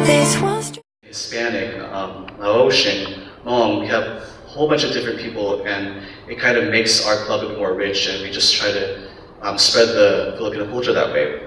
This was Hispanic, Laotian, Hmong, we have a whole bunch of different people, and it kind of makes our club a bit more rich, and we just try to spread the Filipino culture that way.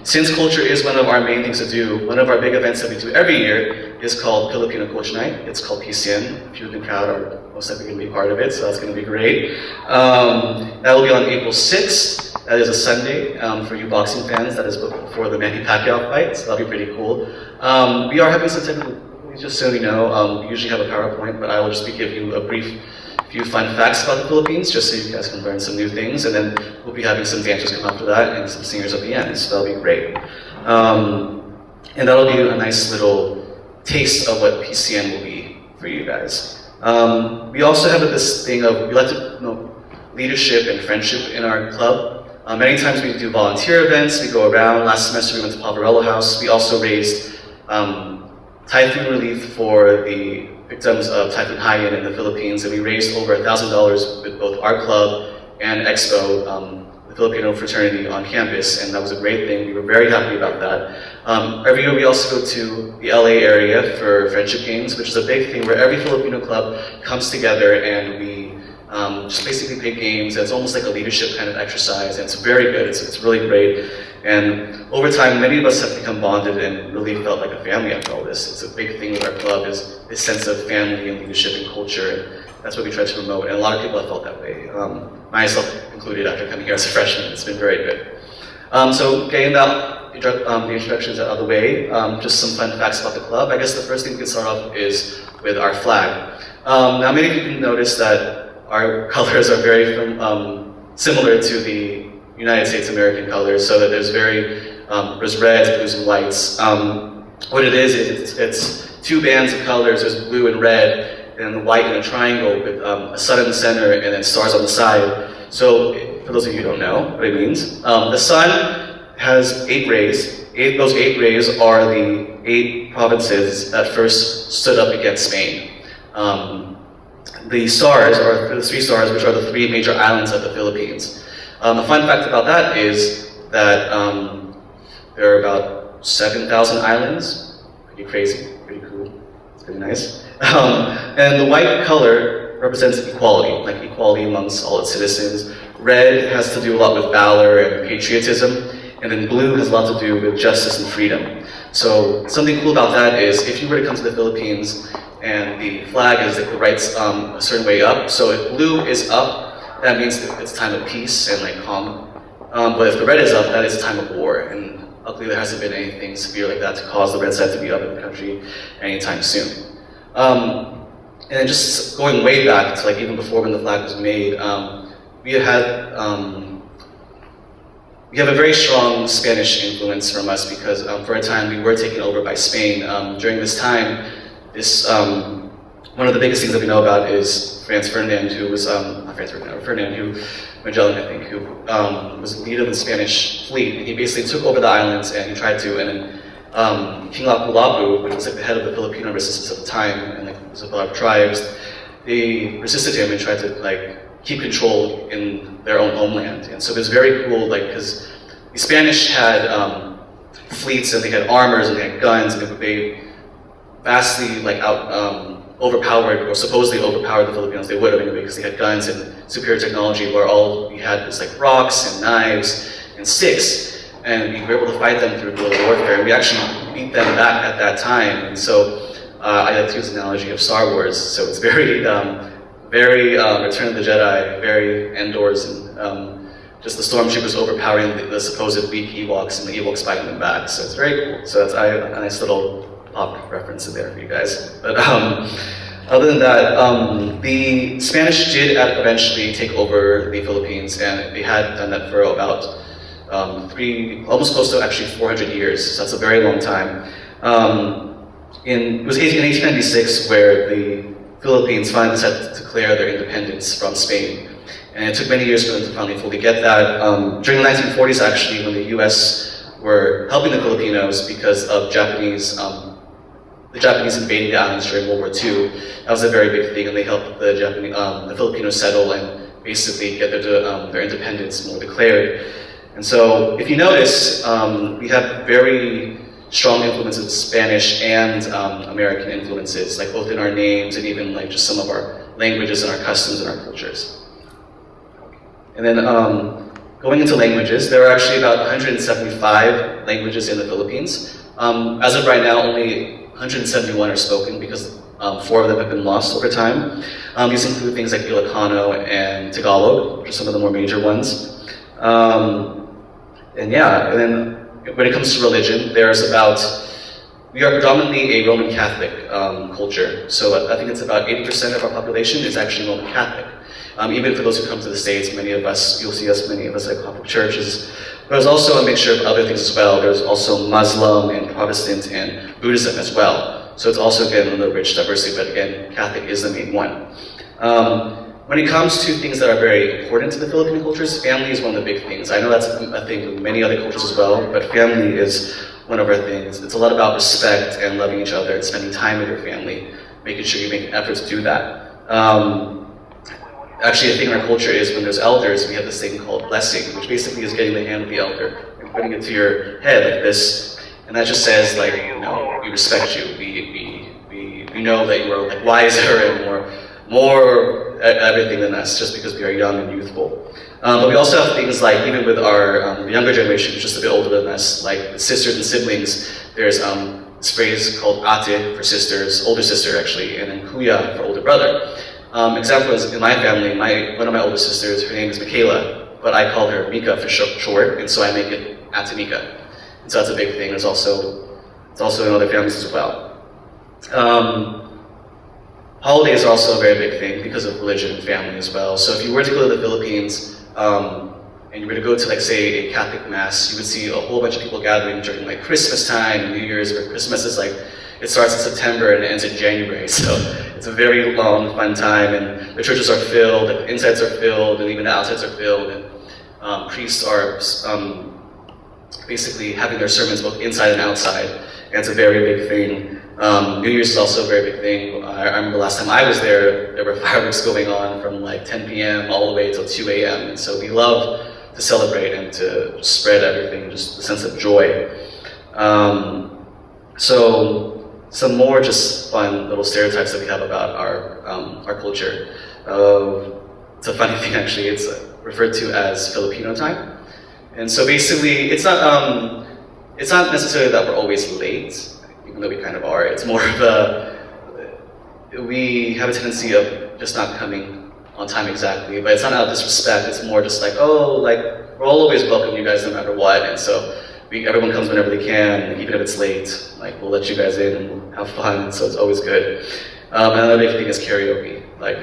Since culture is one of our main things to do, one of our big events that we do every year is called Filipino Culture Night. It's called PCN. If you're in the crowd, are most likely going to be part of it, so that's going to be great. That will be on April 6th. That is a Sunday. For you boxing fans, that is before the Manny Pacquiao fight, so that'll be pretty cool. We are having some technical, just so you know, we usually have a PowerPoint, but I will just give you a brief few fun facts about the Philippines, just so you guys can learn some new things, and then we'll be having some dancers come after that and some singers at the end, so that'll be great. And that'll be a nice little taste of what PCN will be for you guys. We also have this thing of, we like to promote leadership and friendship in our club. Many times we do volunteer events, we go around. Last semester we went to Pavarello House. We also raised typhoon relief for the victims of Typhoon Haiyan in the Philippines, and we raised over $1,000 with both our club and Expo, the Filipino fraternity on campus, and that was a great thing. We were very happy about that. Every year we also go to the LA area for friendship games, which is a big thing where every Filipino club comes together and we just basically play games. It's almost like a leadership kind of exercise, and it's very good. It's really great. And over time, many of us have become bonded and really felt like a family after all this. It's a big thing with our club, is this sense of family and leadership and culture. And that's what we try to promote, and a lot of people have felt that way. Myself included after coming here as a freshman. It's been very good. So getting the introductions out of the way, just some fun facts about the club. I guess the first thing we can start off is with our flag. Now many of you can notice that our colors are very similar to the United States American colors, so that there's there's reds, blues, and whites. What it is, it's two bands of colors. There's blue and red, and white in a triangle with a sun in the center and then stars on the side. So, for those of you who don't know what it means, the sun has 8 rays. Those 8 rays are the 8 provinces that first stood up against Spain. The stars are the 3 stars, which are the 3 major islands of the Philippines. A fun fact about that is that there are about 7,000 islands. Pretty crazy, pretty cool, it's pretty nice. And the white color represents equality, like equality amongst all its citizens. Red has to do a lot with valor and patriotism, and then blue has a lot to do with justice and freedom. So something cool about that is, if you were to come to the Philippines and the flag is like right a certain way up, so if blue is up, that means that it's a time of peace and like calm. But if the red is up, that is a time of war. And luckily there hasn't been anything severe like that to cause the red side to be up in the country anytime soon. And then just going way back to like even before when the flag was made, we have a very strong Spanish influence from us, because for a time we were taken over by Spain. During this time, one of the biggest things that we know about is Franz Ferdinand, who was, Magellan, I think, who was the leader of the Spanish fleet, and he basically took over the islands and he tried to, and then King Lapu-Lapu, which was like the head of the Filipino resistance at the time, and like was a lot of tribes, they resisted him and tried to like keep control in their own homeland. And so it was very cool, like, because the Spanish had fleets and they had armors and they had guns, and they vastly like overpowered, or supposedly overpowered, the Filipinos. They would have anyway, because they had guns and superior technology, where all we had was like rocks and knives and sticks, and we were able to fight them through guerrilla warfare, and we actually beat them back at that time. And so I like to use the analogy of Star Wars, so it's very Return of the Jedi, very Endors, and just the stormtroopers overpowering the supposed weak Ewoks, and the Ewoks fighting them back. So it's very cool. So that's a nice little pop reference in there for you guys. But other than that, the Spanish did eventually take over the Philippines, and they had done that for about almost close to actually 400 years. So that's a very long time. It was in 1896 where the Philippines finally decided to declare their independence from Spain. And it took many years for them to finally fully get that. During the 1940s, actually, when the US were helping the Filipinos because of the Japanese invading the islands during World War II, that was a very big thing, and they helped the Filipinos settle and basically get their independence more declared. And so, if you notice, we have very strong influences of Spanish and American influences, like both in our names and even like just some of our languages and our customs and our cultures. And then going into languages, there are actually about 175 languages in the Philippines. As of right now, only 171 are spoken because 4 of them have been lost over time. These include things like Ilocano and Tagalog, which are some of the more major ones. And then when it comes to religion, we are predominantly a Roman Catholic culture. So I think it's about 80% of our population is actually Roman Catholic. Even for those who come to the States, many of us at Catholic churches. But there's also a mixture of other things as well. There's also Muslim and Protestant and Buddhism as well. So it's also, again, a little rich diversity, but again, Catholic is the main one. When it comes to things that are very important to the Filipino cultures, family is one of the big things. I know that's a thing with many other cultures as well, but family is one of our things. It's a lot about respect and loving each other and spending time with your family, making sure you make an effort to do that. Actually, a thing in our culture is when there's elders, we have this thing called blessing, which basically is getting the hand of the elder and putting it to your head like this. And that just says, like, we respect you. We know that you are like wiser and more everything than us, just because we are young and youthful. But we also have things like, even with our younger generation, who's just a bit older than us, like sisters and siblings, there's this phrase called ate for sisters, older sister actually, and then kuya for older brother. Example is in my family, one of my older sisters, her name is Magkaisa, but I call her Mika for short, and so I make it Ate Mika. And so that's a big thing. It's also in other families as well. Holidays are also a very big thing because of religion and family as well. So if you were to go to the Philippines, and you were to go to, like, say, a Catholic Mass, you would see a whole bunch of people gathering during, like, Christmas time and New Year's, where Christmas is, like, it starts in September and it ends in January. So it's a very long, fun time, and the churches are filled, the insides are filled, and even the outsides are filled, and priests are basically having their sermons both inside and outside, and it's a very big thing. New Year's is also a very big thing. I remember last time I was there were fireworks going on from like 10 p.m. all the way till 2 a.m. And so we love to celebrate and to spread everything, just a sense of joy. So some more just fun little stereotypes that we have about our culture. It's a funny thing actually. It's referred to as Filipino time, and so basically it's not necessarily that we're always late, even though we kind of are. It's more of we have a tendency of just not coming on time exactly, but it's not out of disrespect. It's more just like, we're always welcome you guys no matter what, and so everyone comes whenever they can, even if it's late. Like, we'll let you guys in and we'll have fun, and so it's always good. Another big thing is karaoke. Like,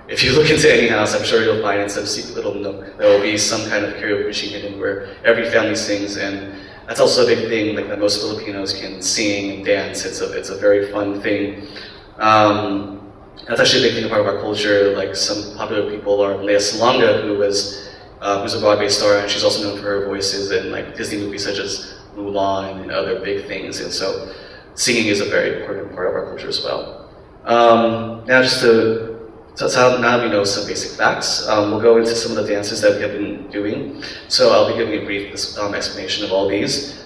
if you look into any house, I'm sure you'll find in some secret little nook there will be some kind of karaoke machine hidden where every family sings, and that's also a big thing, like, that most Filipinos can sing and dance. It's a very fun thing. That's actually a big thing part of our culture. Like, some popular people are Lea Salonga, who's a Broadway star, and she's also known for her voices in, like, Disney movies such as Mulan and other big things. And so singing is a very important part of our culture as well. Now now we know some basic facts. We'll go into some of the dances that we have been doing. So I'll be giving a brief explanation of all these.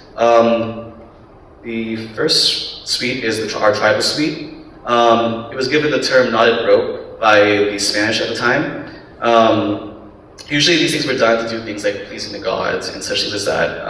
The first suite is our tribal suite. It was given the term knotted rope by the Spanish at the time. Usually these things were done to do things like pleasing the gods and such things as that.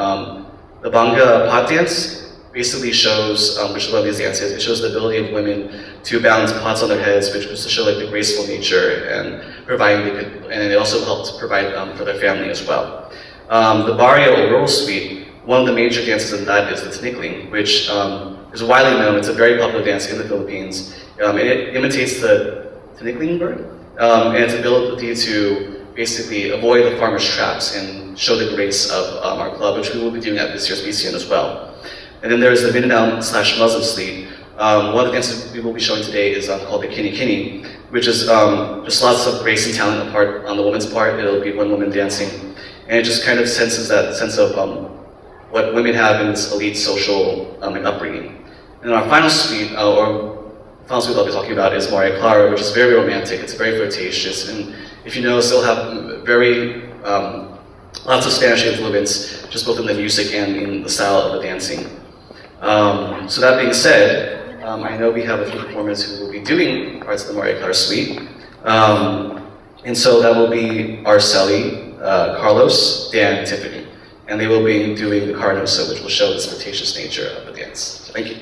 The Banga pot dance basically shows, which is one of these dances, it shows the ability of women to balance pots on their heads, which was to show, like, the graceful nature and and it also helped provide for their family as well. The barrio or rural suite, one of the major dances in that is the tinikling, which is widely known. It's a very popular dance in the Philippines. It imitates the tinikling bird, and its ability to basically avoid the farmer's traps and show the grace of our club, which we will be doing at this year's BCN as well. And then there's the Mindanao/Muslim suite. One of the dances we will be showing today is called the Kini Kini, which is just lots of grace and talent on the woman's part. It'll be one woman dancing, and it just kind of senses that sense of what women have in this elite social and upbringing. And our final suite, I'll be talking about is Maria Clara, which is very romantic. It's very flirtatious, and if you notice, they'll have very lots of Spanish influence, just both in the music and in the style of the dancing. So that being said, I know we have a few performers who will be doing parts of the Maria Clara Suite. And so that will be Arceli, Carlos, Dan, Tiffany. And they will be doing the Carnosa, which will show the spontaneous nature of the dance. So thank you.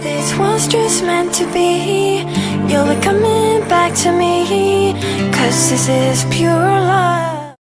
This was just meant to be. You'll be coming back to me, 'cause this is pure love.